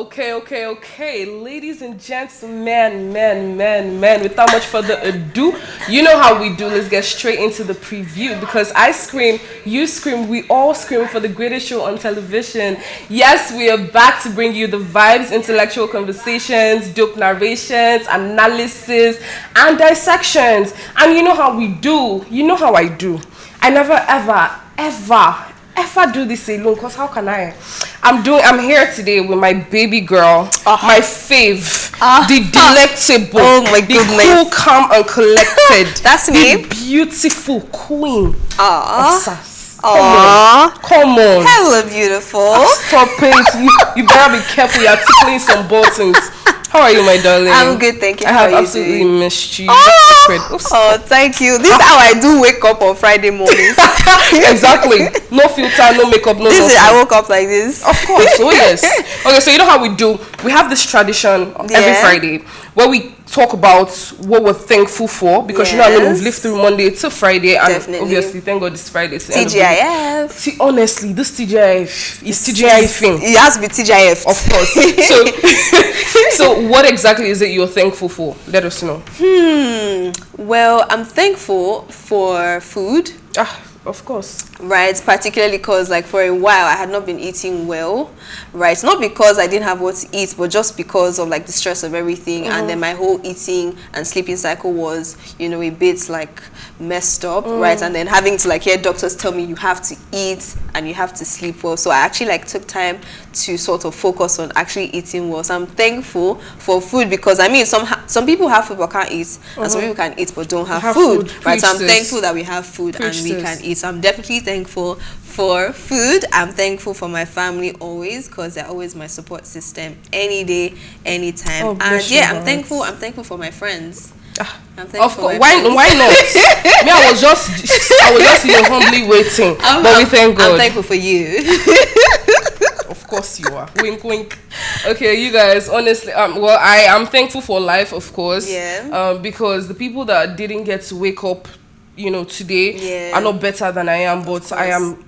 Okay. Ladies and gentlemen, men. Without much further ado, you know how we do. Let's get straight into the preview because I scream, you scream, we all scream for the greatest show on television. Yes, we are back to bring you the vibes, intellectual conversations, dope narrations, analysis, and dissections. And you know how we do. You know how I do. I never ever do this alone, because how can I? I'm here today with my baby girl, my fave, the delectable, the cool, calm and collected. That's me. The beautiful queen of sass. Come on. Hello, beautiful. Stop it. You better be careful. You're tickling some buttons. How are you, my darling? I'm good, thank you. I have absolutely missed you. Thank you. This is how I do wake up on Friday mornings. Exactly. No filter, no makeup, no nothing. I woke up like this. Of course. Oh, yes. Okay, so you know how we do. We have this tradition every Friday where we talk about what we're thankful for, because you know, I mean, we've lived through Monday to Friday, and obviously, thank God, it's Friday. TGIF. Honestly, this TGIF is TGIF thing. It has to be TGIF, of course. So what exactly is it you're thankful for? Let us know. Well, I'm thankful for food. Of course. Right, particularly because like for a while I had not been eating well, right? Not because I didn't have what to eat, but just because of like the stress of everything, and then my whole eating and sleeping cycle was, you know, a bit like messed up, right? And then having to like hear doctors tell me you have to eat and you have to sleep well. So I actually like took time to sort of focus on actually eating well. So I'm thankful for food, because I mean some people have food but can't eat, and some people can eat but don't have food. Right? So I'm thankful that we have food and we can eat. So I'm definitely thankful for food. I'm thankful for my family always, because they're always my support system any day, anytime. And I'm thankful for my friends. I'm thankful. Of course. Why not? Me, I was just here humbly waiting. But we thank God. I'm thankful for you. Of course you are. Wink, wink. Okay, you guys, honestly, well, I am thankful for life, of course. Yeah. Because the people that didn't get to wake up, you know, today are not better than I am, but I am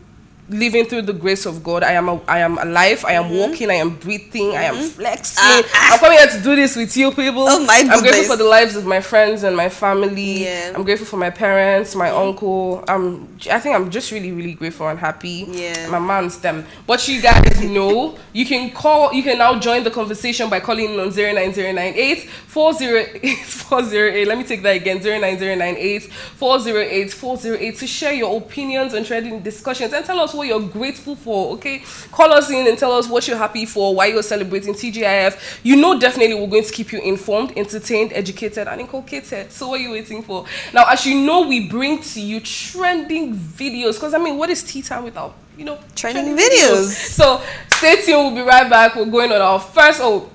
living through the grace of God. I am alive. I am walking. I am breathing. I am flexing. I'm coming here to do this with you people. Oh my goodness. I'm grateful for the lives of my friends and my family. I'm grateful for my parents, my uncle. I think I'm just really, really grateful and happy. My mom's them. But you guys know, you can now join the conversation by calling in on 09098 408 408. Let me take that again. 09098 408 408 to share your opinions and trending discussions and tell us what you're grateful for. Okay, call us in and tell us what you're happy for, why you're celebrating TGIF. You know, definitely we're going to keep you informed, entertained, educated, and inculcated. So what are you waiting for? Now, as you know, we bring to you trending videos, because I mean, what is tea time without, you know, trending videos? So stay tuned. We'll be right back. We're going on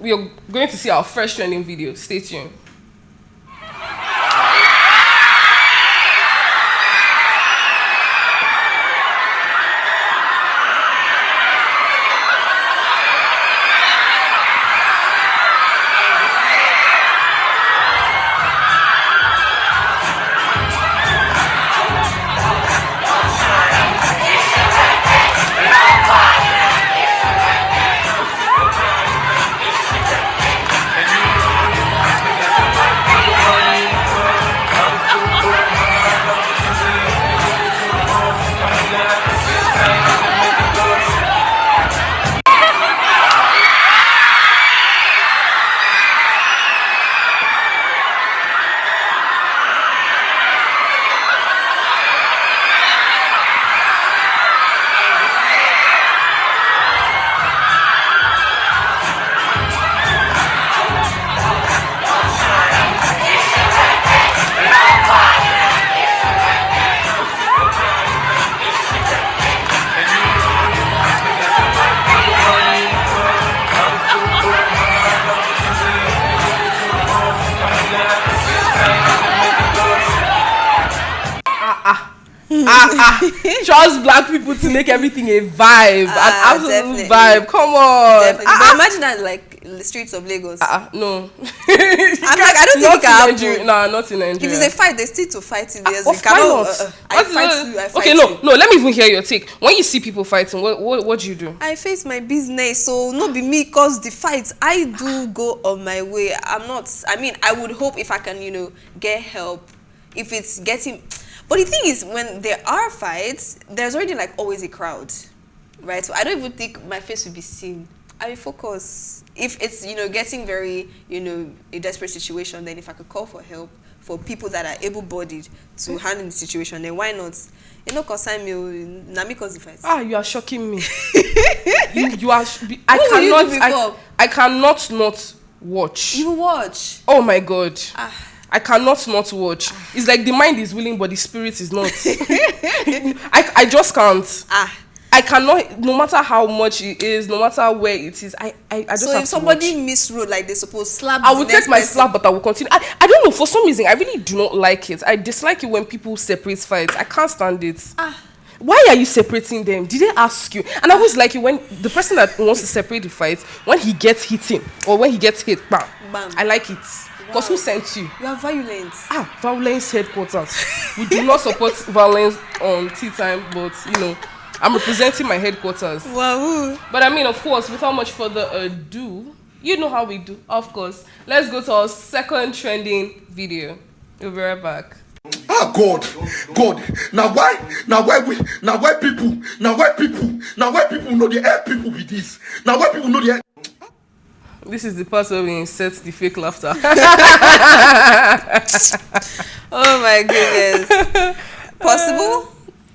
we're going to see our first trending video. Stay tuned. Trust black people to make everything a vibe, an absolute vibe. Come on. But imagine that, like the streets of Lagos. No. I'm like, I don't think it can happen. No, not in Nigeria. If it's a fight, they still to fight in there. Why not? I fight you. Okay, no. Let me even hear your take. When you see people fighting, what do you do? I face my business, so not be me cause the fight. I do go on my way. I would hope if I can, get help. If it's getting, but the thing is, when there are fights, there's already like always a crowd, right? So I don't even think my face will be seen. I will focus. If it's getting very a desperate situation, then if I could call for help for people that are able-bodied to handle the situation, then why not? Concern me, na me cause the fight. You are shocking me. you are. I cannot not watch. You watch. Oh my God. I cannot not watch. It's like the mind is willing, but the spirit is not. I just can't. I cannot, no matter how much it is, no matter where it is, I just so have if somebody misroad like they suppose slap, I will take my slap, but I will continue. I don't know, for some reason, I really do not like it. I dislike it when people separate fights. I can't stand it. Why are you separating them? Did they ask you? And I always like it when the person that wants to separate the fight, when he gets hit or when he gets hit, bam. I like it. Because who sent you? You are violent. Violence headquarters. We do not support violence on Tea Time, but I'm representing my headquarters. Wow. But of course, without much further ado, you know how we do. Of course. Let's go to our second trending video. We'll be right back. God. Now why people know the air people with this? Now why people know the air? This is the part where we insert the fake laughter. Oh my goodness. Possible?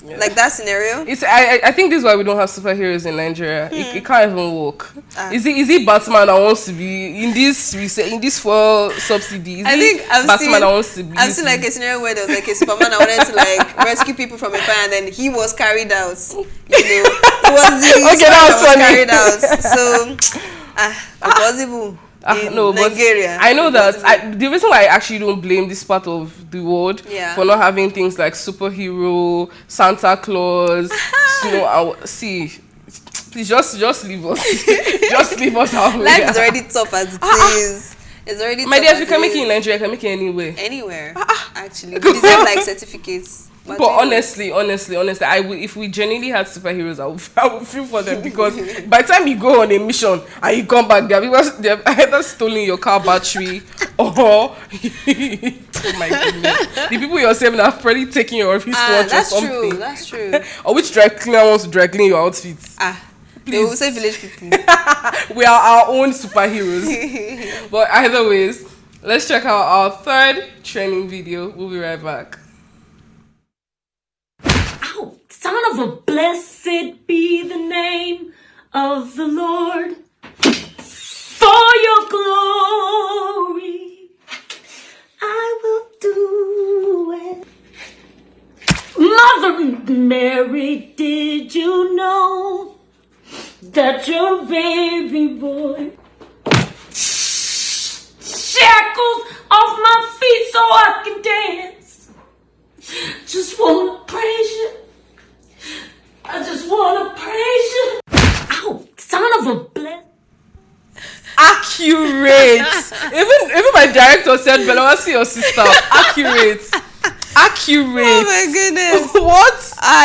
Yeah. Like that scenario? I think this is why we don't have superheroes in Nigeria. It can't even work. Is it Batman that wants to be in this fuel subsidy? I think Batman that wants to be. I've seen like a scenario where there was like a Superman that wanted to like rescue people from a fire, and then he was carried out. It was the that was carried out. So impossible. No, Nigeria. But I know that the reason why I actually don't blame this part of the world for not having things like superhero, Santa Claus, see, please just leave us. Just leave us out. Life is already tough as it is. It's already. My dear, if you can make it in Nigeria, I can make it anywhere. Anywhere. Actually, we deserve like certificates. But honestly, I would, if we genuinely had superheroes, I would feel for them, because by the time you go on a mission and you come back, they've either stolen your car battery or oh my goodness, the people you're saving have probably taken your wristwatch or something. That's true. Or which dry cleaner wants to dry clean your outfits? Please. They will say village people. We are our own superheroes. But either ways, let's check out our third training video. We'll be right back. Son of a blessed be the name of the Lord. For your glory, I will do it. Mother Mary, did you know that your baby boy shackles off my feet so I can dance? Just wanna praise you. I just want to praise you. Son of a bless. Accurate. even my director said, "Bella, I want to see your sister." Accurate. Oh my goodness. What?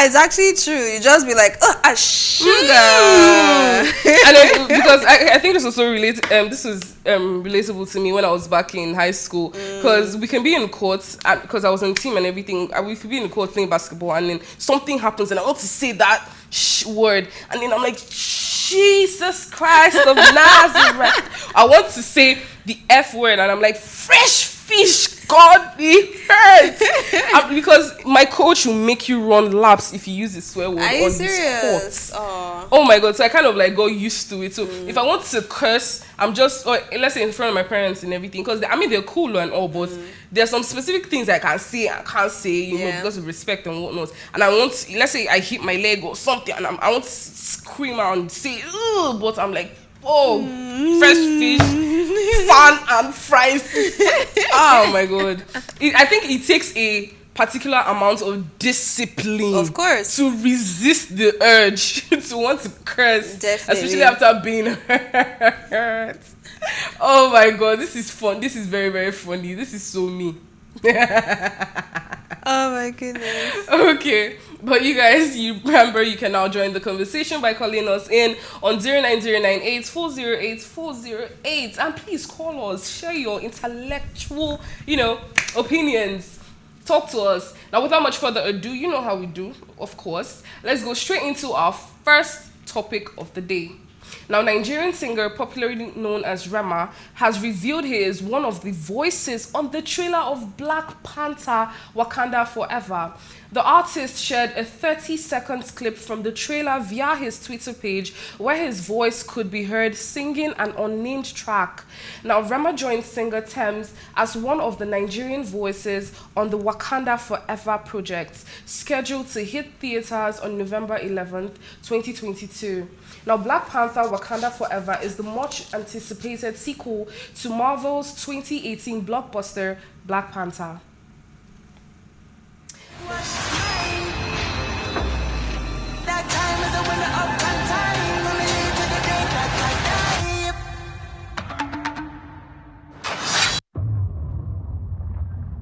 It's actually true. You just be like, sugar. And then, because I think this also related. This was relatable to me when I was back in high school, because we can be in court, because I was on the team and everything. We could be in court playing basketball, and then something happens, and I want to say that word, and then I'm like, Jesus Christ of Nazareth. I want to say the F word, and I'm like, fresh fish. God, it hurts. Because my coach will make you run laps if you use the swear word on his court. Oh my God. So I kind of like got used to it. So if I want to curse, I'm just, let's say in front of my parents and everything, because they're cool and all, but there's some specific things I can say and can't say, because of respect and whatnot. And I want, let's say I hit my leg or something, and I want to scream out and say, ugh, but I'm like, fresh fish, fun and fries. Oh my God. I think it takes a particular amount of discipline, of course, to resist the urge to want to curse. Definitely. Especially after being hurt. Oh my god, this is fun. This is very, very funny. This is so me. Oh my goodness. Okay, but you guys, you remember you can now join the conversation by calling us in on 09098 and please call us, share your intellectual, opinions. Talk to us. Now, without much further ado, you know how we do, of course. Let's go straight into our first topic of the day. Now, Nigerian singer, popularly known as Rema, has revealed he is one of the voices on the trailer of Black Panther: Wakanda Forever. The artist shared a 30-second clip from the trailer via his Twitter page where his voice could be heard singing an unnamed track. Now, Rema joined singer Tems as one of the Nigerian voices on the Wakanda Forever project, scheduled to hit theaters on November 11th, 2022. Now, Black Panther: Wakanda Forever is the much-anticipated sequel to Marvel's 2018 blockbuster Black Panther.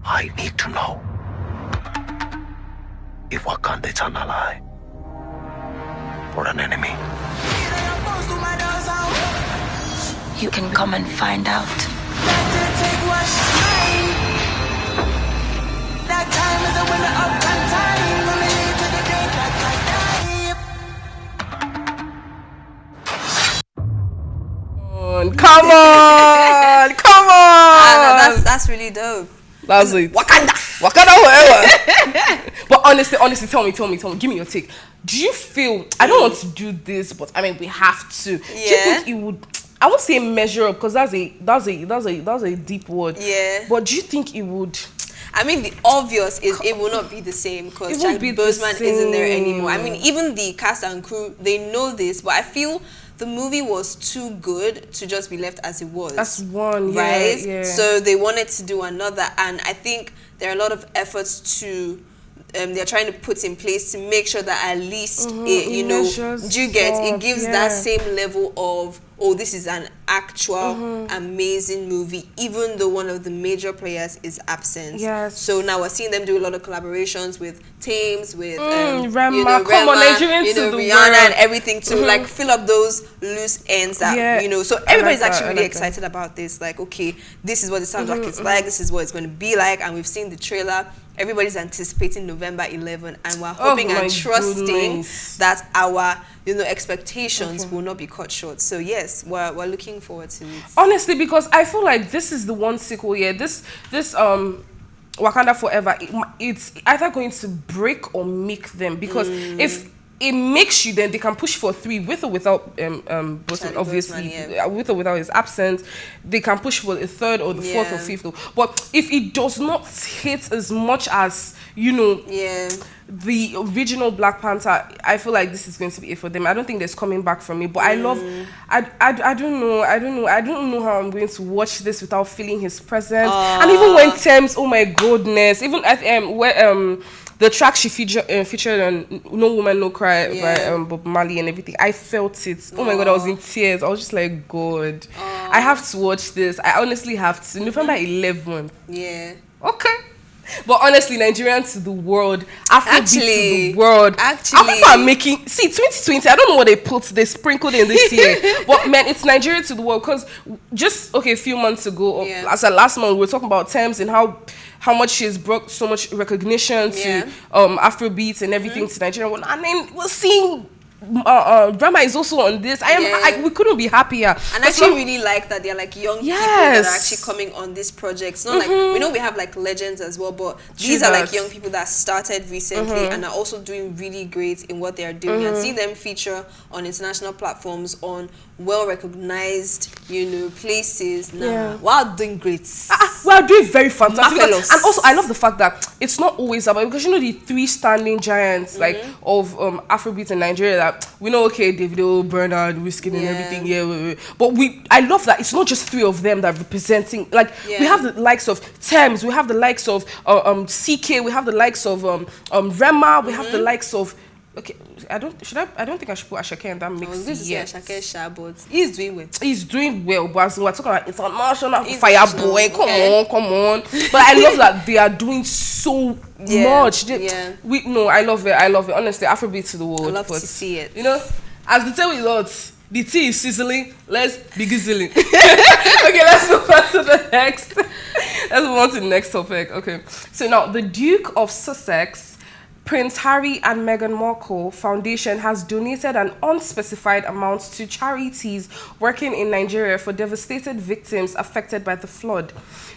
I need to know if Wakanda is an ally or an enemy. You can come and find out. Come on! That's really dope. That's it. Wakanda Forever. But honestly, tell me, give me your take. Do you feel, I don't want to do this, but I mean we have to. Yeah. Do you think it would, I won't say measure up because that's a deep word. Yeah. But do you think it would? I mean, the obvious is it will not be the same because Chadwick Boseman isn't there anymore. I mean, even the cast and crew, they know this, but I feel the movie was too good to just be left as it was. That's one, right? Yeah. So they wanted to do another, and I think there are a lot of efforts to they're trying to put in place to make sure that at least it gives that same level of, oh, this is an actual amazing movie, even though one of the major players is absent. Yes. So now we're seeing them do a lot of collaborations with Thames, with Rema, come on, Nigerians to the Rihanna world. and everything to like fill up those loose ends that so everybody's actually really excited about this. Like, okay, this is what the soundtrack is like, this is what it's going to be like, and we've seen the trailer. Everybody's anticipating November 11, and we're hoping and trusting that our expectations will not be cut short. So yes, we're looking forward to it. Honestly, because I feel like this is the one sequel. Yeah, this Wakanda Forever. It's either going to break or make them, because if it makes you, then they can push for 3 with or without Boseman, obviously. With or without his absence, they can push for a 3rd or the 4th or 5th. But if it does not hit as much as the original Black Panther, I feel like this is going to be it for them. I don't think there's coming back from it. But I love, I don't know how I'm going to watch this without feeling his presence. And even when Thames, oh my goodness, even at the track she featured on No Woman No Cry by Bob Marley and everything, I felt it. Oh my god, I was in tears. I was just like, God, I have to watch this. I honestly have to. November 11th. Yeah. Okay. But honestly, Nigerian to the world, Afrobeat to the world. Actually, Africa are making, 2020, I don't know what they sprinkled in this year. But man, it's Nigeria to the world, because just, a few months ago, last month, we were talking about Thames and how much she's brought so much recognition to Afrobeats and everything to Nigeria. And then we're seeing Rema is also on this. We couldn't be happier. And I actually really like that they're like young people that are actually coming on this project. It's not like, we know we have like legends as well, but these are like young people that started recently and are also doing really great in what they are doing. And see them feature on international platforms, on well-recognized, places now. We're doing great. We're doing very fantastic. Marvelous. And also, I love the fact that it's not always about, because the 3 standing giants like of Afrobeat in Nigeria that we know, Davido, Bernard, Wizkid and everything, but I love that it's not just 3 of them that are representing, like we have the likes of Thames, we have the likes of CK, we have the likes of Rema, we have the likes of Okay, I don't think I should put Ashake in that mix. I was going to say yet. Ashake Sha, but he's doing well. He's doing well, but as we're talking about international International, Fireboy, okay. come on. But I love that they are doing so much. I love it. Honestly, Afrobeat to the world. I love to see it. You know, as the tale is out, the tea is sizzling. Let's be gizzling. Okay, let's move on to the next. Let's move on to the next topic. Okay, so now the Duke of Sussex, Prince Harry and Meghan Markle Foundation has donated an unspecified amount to charities working in Nigeria for devastated victims affected by the flood.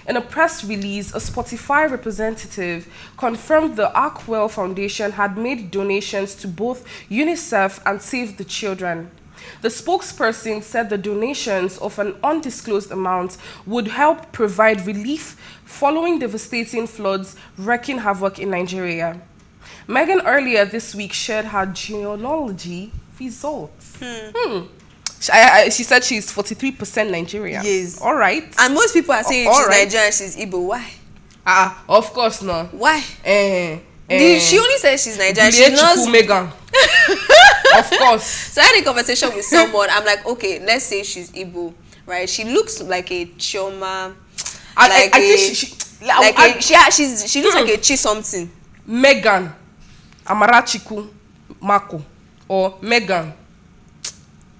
In a press release, a Spotify representative confirmed the Arkwell Foundation had made donations to both UNICEF and Save the Children. The spokesperson said the donations of an undisclosed amount would help provide relief following devastating floods wreaking havoc in Nigeria. Meghan earlier this week shared her genealogy results. She said she's 43% Nigerian. Yes. All right. And most people are saying she's Nigerian, she's Igbo. Why? Of course not. Why? She only says she's Nigerian. She's not Meghan. Of course. So I had a conversation with someone. I'm like, okay, let's say she's Igbo, right? She looks like a Chioma. I think she looks like a Chi something. Meghan Amarachiku Mako or Meghan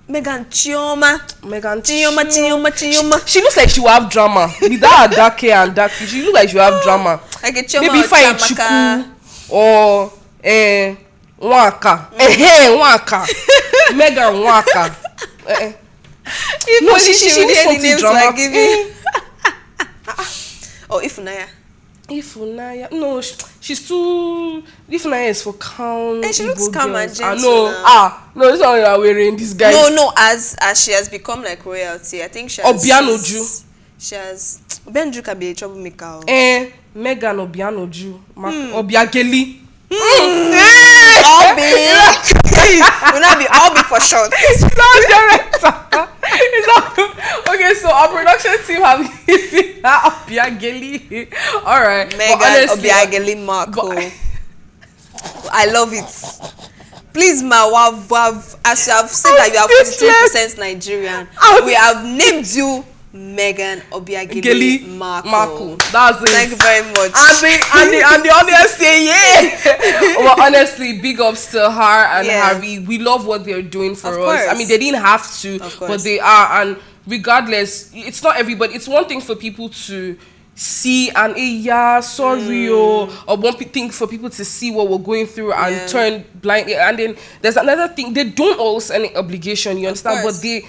Chioma. Chioma. She looks like she will have drama. With that dark hair and dark face, she looks like she will have drama. Like a Chioma. Maybe fine Chiku or Waka. Waka. Meghan Waka. No, she needs something drama. Oh, Ifunaya. No, she's too. Ifunaya is for calm. And she looks calm and gentle. No, it's not that we're wearing this guy. No, as she has become like royalty, I think she has. Obianoju. She has. Obianoju can be a troublemaker. Megan Obianoju. Obiageli. Will not be all be for short. It's not director. Okay, so our production team have given her Obiageli. All right, Meghan Obiageli Markle. I love it. Please, as you have said that you are 43% Nigerian, we have named you Meghan Obiageli Markle. That's it. Thank you very much. And the audience say yeah. Well, honestly, big ups to her and Harry. We love what they're doing for us. I mean, they didn't have to, but they are. And regardless, it's not everybody. It's one thing for people to see and sorry or one thing for people to see what we're going through and turn blind. And then there's another thing. They don't owe us any obligation. You understand? But they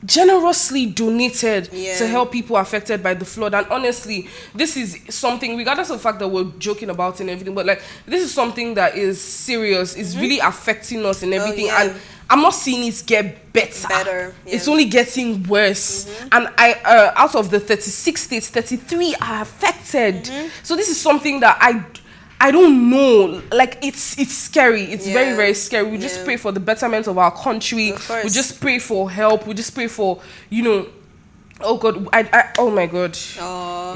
generously donated to help people affected by the flood. And honestly, this is something, regardless of the fact that we're joking about it and everything, but like this is something that is serious, is really affecting us and everything. And I'm not seeing it get better. It's only getting worse. And I out of the 36 states, 33 are affected. So this is something that I don't know. Like it's scary. It's very, very scary. We just pray for the betterment of our country. We just pray for help. We just pray for, oh God, oh my God.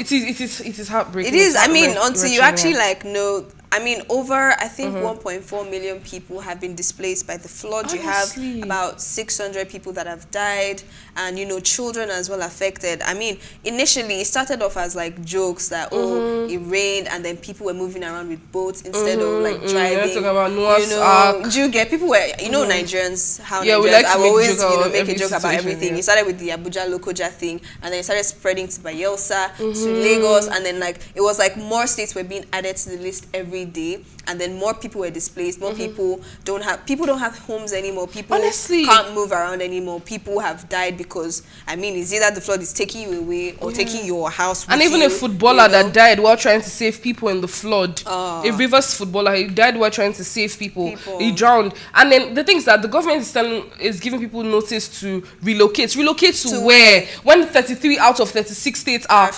It is heartbreaking. It is. I mean, until you actually know. I mean, over, I think 1.4 million people have been displaced by the flood. Honestly. You have about 600 people that have died and, children as well affected. I mean, initially, it started off as like jokes that, it rained and then people were moving around with boats instead of like driving. Talking about Noah's Ark. Do you get people were, Nigerians, how Nigerians, we like to always make a joke about everything. It started with the Abuja Lokoja thing and then it started spreading to Bayelsa, to Lagos, and then it was like more states were being added to the list every day, and then more people were displaced. More people don't have homes anymore. People can't move around anymore. People have died because it's either the flood is taking you away or taking your house with and even you, a footballer that died while trying to save people in the flood, a Rivers footballer, he died while trying to save people. He drowned. And then the thing is that the government is giving people notice to relocate to where, when 33 out of 36 states are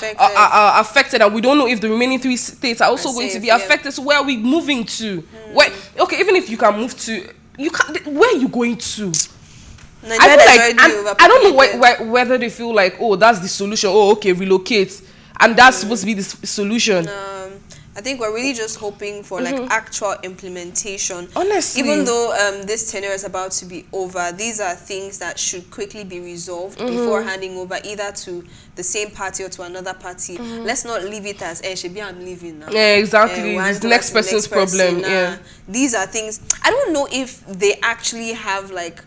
affected, and we don't know if the remaining 3 states are also going to be affected. So where are we moving to? Where, even if you can move to, where are you going to? I don't know whether they feel like, that's the solution. Relocate, and that's supposed to be the solution. I think we're really just hoping for like actual implementation. Honestly, even though this tenure is about to be over, these are things that should quickly be resolved before handing over either to the same party or to another party. Let's not leave it as Shebi, I'm leaving now. Yeah, exactly. It's next person's problem. Yeah. These are things, I don't know if they actually have like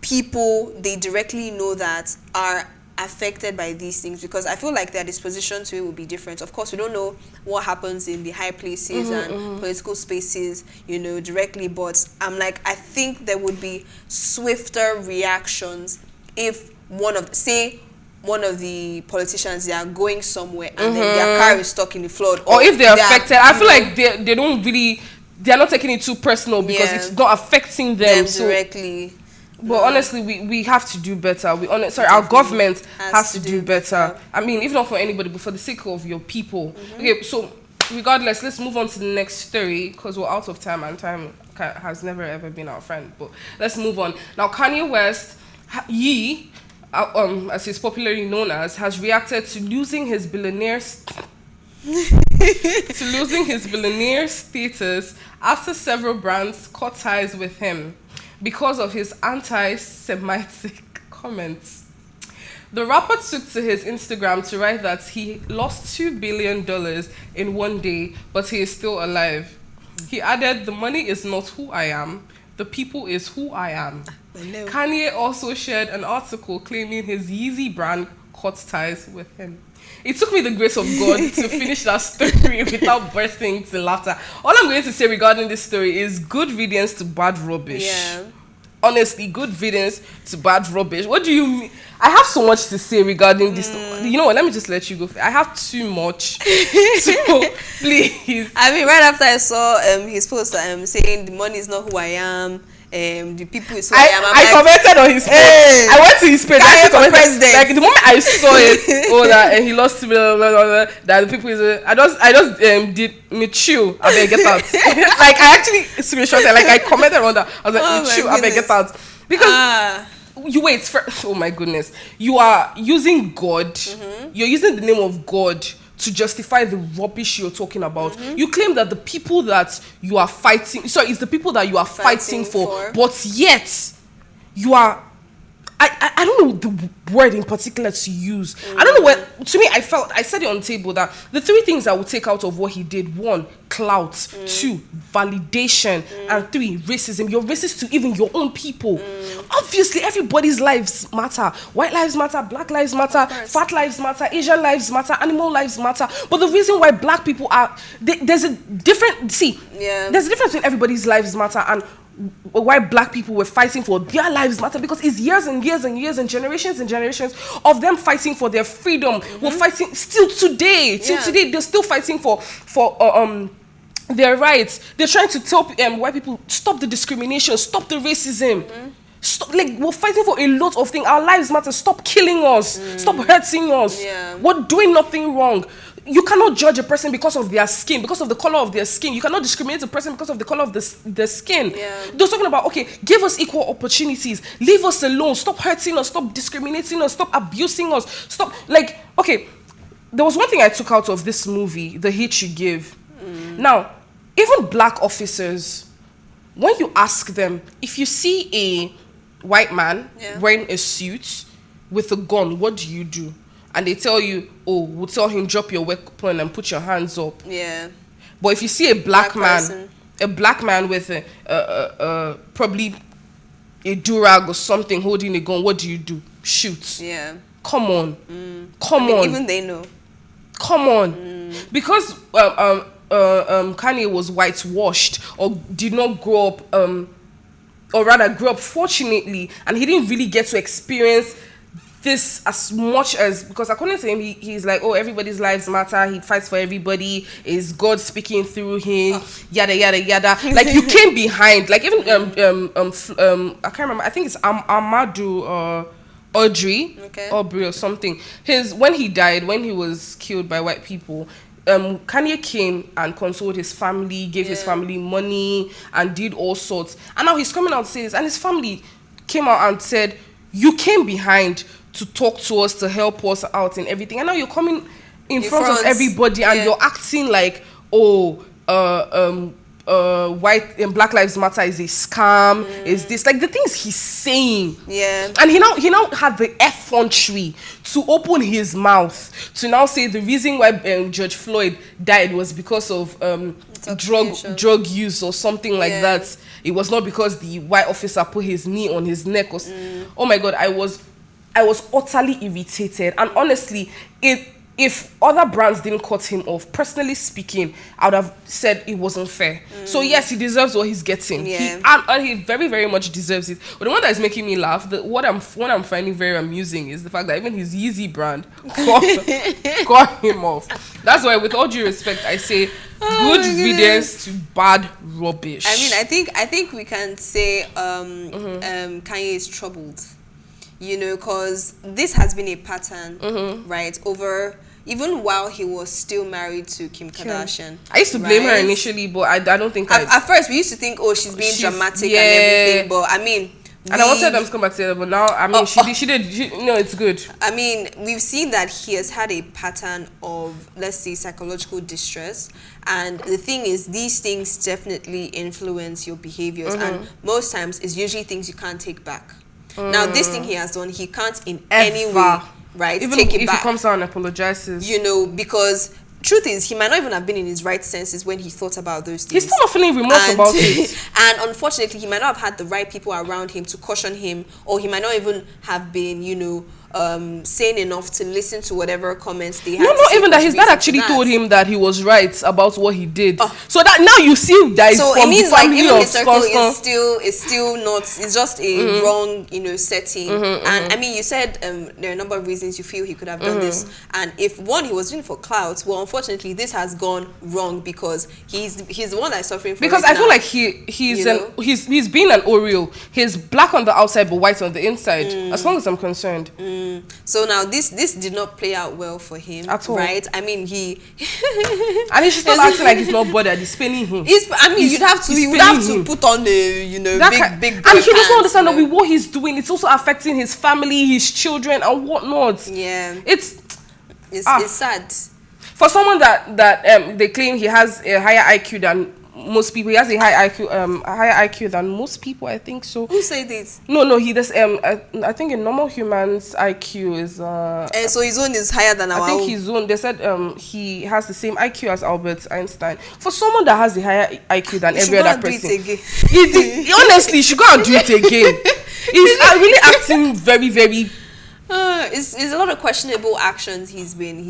people they directly know that are affected by these things, because I feel like their disposition to it will be different. Of course, we don't know what happens in the high places and political spaces, you know, directly, but I'm like, I think there would be swifter reactions if one of the politicians, they are going somewhere and then their car is stuck in the flood, or if they're affected. I feel like they don't really, they're not taking it too personal because it's not affecting them directly. But honestly, we have to do better. Our government has to do better. I mean, if not for anybody, but for the sake of your people. Okay, so regardless, let's move on to the next story because we're out of time, and time has never ever been our friend. But let's move on. Now, Kanye West, as he's popularly known as, has reacted to losing his billionaire status after several brands cut ties with him because of his anti-Semitic comments. The rapper took to his Instagram to write that he lost $2 billion in one day, but he is still alive. He added, "The money is not who I am, the people is who I am." Kanye also shared an article claiming his Yeezy brand cut ties with him. It took me the grace of God to finish that story without bursting into laughter. All I'm going to say regarding this story is good riddance to bad rubbish. Yeah. Honestly, good riddance to bad rubbish. What do you mean? I have so much to say regarding this. You know what? Let me just let you go. I have too much. So, please. I mean, right after I saw his post saying the money is not who I am, the people is who I am. I commented on his page. Hey, I went to his page. I commented, like the moment I saw it, and he lost blah, blah, blah, blah, that the people is. I just did me chill. I better get out. Like I actually screenshot it. Like I commented on that. I was like, me chill. I better get out because. You wait for, oh my goodness, you are using God, you're using the name of God to justify the rubbish you're talking about. You claim that the people that you are fighting, it's the people that you are fighting for, but yet you are, I don't know the word in particular to use. I don't know what, to me, I said it on the table that the three things I would take out of what he did: 1, clout; 2, validation; and 3, racism. You're racist to even your own people. Obviously, everybody's lives matter. White lives matter, black lives matter, fat lives matter, Asian lives matter, animal lives matter. But the reason why black people are, there's a difference between everybody's lives matter and why black people were fighting for their lives matter, because it's years and years and years and generations of them fighting for their freedom. We're fighting still today. Till today, they're still fighting for their rights. They're trying to tell white people, stop the discrimination, stop the racism. Stop, like, we're fighting for a lot of things. Our lives matter. Stop killing us. Stop hurting us. We're doing nothing wrong. You cannot judge a person because of their skin, because of the color of their skin. You cannot discriminate a person because of the color of their skin. They're talking about, okay, give us equal opportunities. Leave us alone. Stop hurting us. Stop discriminating us. Stop abusing us. Stop, like, okay, there was one thing I took out of this movie, The Hit You Give. Now, even black officers, when you ask them, if you see a white man wearing a suit with a gun, what do you do? And they tell you, oh, we'll tell him, drop your weapon and put your hands up. But if you see a black man with a probably a durag or something holding a gun, what do you do? Shoot. Come on. Come on. Even they know. Come on. Because Kanye was whitewashed or did not grow up, or rather grew up fortunately, and he didn't really get to experience this as much as, because according to him, he's like, oh, everybody's lives matter, he fights for everybody, is God speaking through him, yada yada yada. Like, you came behind, like, even I can't remember, I think it's Amadou Aubrey or something. When he died, when he was killed by white people, Kanye came and consoled his family, gave his family money, and did all sorts. And now he's coming out and says, and his family came out and said, you came behind to talk to us, to help us out and everything. And now you're coming in front of everybody and you're acting like, white and Black Lives Matter is a scam, is this, like the things he's saying. Yeah. And he now had the effrontery to open his mouth to now say the reason why George Floyd died was because of drug use or something like that. It was not because the white officer put his knee on his neck. Oh my God, I was utterly irritated. And honestly, if other brands didn't cut him off, personally speaking, I would have said it wasn't fair. So yes, he deserves what he's getting. And he very, very much deserves it. But the one that is making me laugh, what I'm finding very amusing is the fact that even his Yeezy brand cut him off. That's why, with all due respect, I say good riddance to bad rubbish. I mean, I think we can say Kanye is troubled. You know, because this has been a pattern, right, over even while he was still married to Kim Kardashian. I used to blame her initially, but I don't think at first we used to think, oh, she's being dramatic and everything, but I mean, and I wanted them to come back together, but now, I mean, she did, no, it's good. I mean, we've seen that he has had a pattern of, let's say, psychological distress. And the thing is, these things definitely influence your behaviors. And most times, it's usually things you can't take back. Now, this thing he has done, he can't in any way, right, even take it if back. He comes out and apologizes. You know, because truth is, he might not even have been in his right senses when he thought about those things. He's still not feeling remorse about it. And unfortunately, he might not have had the right people around him to caution him, or he might not even have been, you know, sane enough to listen to whatever comments they had. No, not even that. His dad actually told him that he was right about what he did. So that now you see that is from the family of circle is still not. It's just a wrong, you know, setting. And I mean, you said there are a number of reasons you feel he could have done this. And if one, he was doing it for clout, well, unfortunately, this has gone wrong because he's the one that's suffering from it. Because I feel like he's being an Oreo. He's black on the outside but white on the inside. As long as I'm concerned. So now this did not play out well for him at all, right? I mean, he and he should stop acting like he's not bothered. He's spinning him. He would have to put on a, you know, big and he doesn't understand that with what he's doing, it's also affecting his family, his children, and whatnot. Yeah, it's sad for someone that they claim he has a higher IQ than most people. He has a higher IQ than most people, I think so. Who say this? No, he does. I think a normal human's IQ is. And so his own is higher than our own. I think his own. They said he has the same IQ as Albert Einstein. For someone that has a higher IQ than every other person, honestly, he should go and do it again. He's really acting very, very. It's a lot of questionable actions he's been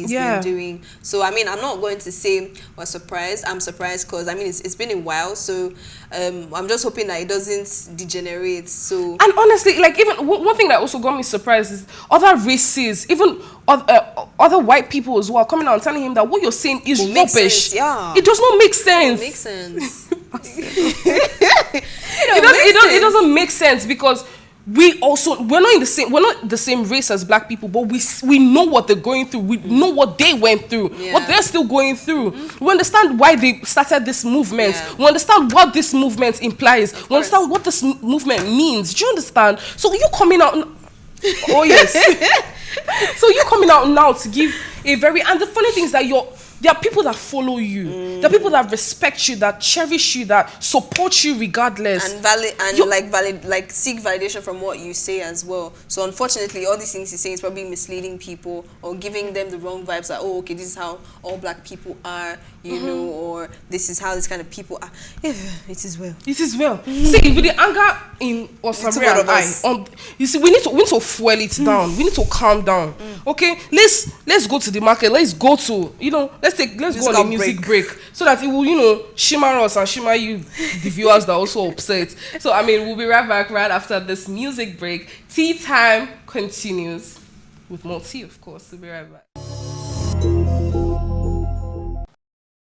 doing. So I mean, I'm not going to say we're surprised. I'm surprised because I mean it's been a while. So I'm just hoping that it doesn't degenerate. So and honestly, like even one thing that also got me surprised is other races, even other white people as well, coming out and telling him that what you're saying is rubbish. Yeah, it does not make sense. It makes sense. It doesn't make sense because. We're not the same race as black people, but we know what they're going through. We know what they went through, what they're still going through. We understand why they started this movement. We understand what this movement implies. We understand what this movement means. Do you understand? So you coming out, oh yes. So you coming out now to give a very, and the funny thing is that there are people that follow you. There are people that respect you, that cherish you, that support you regardless. And seek validation from what you say as well. So unfortunately, all these things you say is probably misleading people or giving them the wrong vibes. Like, oh, okay, this is how all black people are, you know, or this is how this kind of people are. Yeah, it is well. It is well. See, with the anger in Osamria and I, you see, we need to fuel it down. We need to calm down. Okay, let's go to the market. Let's go to, you know, let's go on a music break so that it will, you know, shimmer us and shimmer you, the viewers that are also upset. So I mean, we'll be right back right after this music break. Tea time continues with more tea, of course. We'll be right back.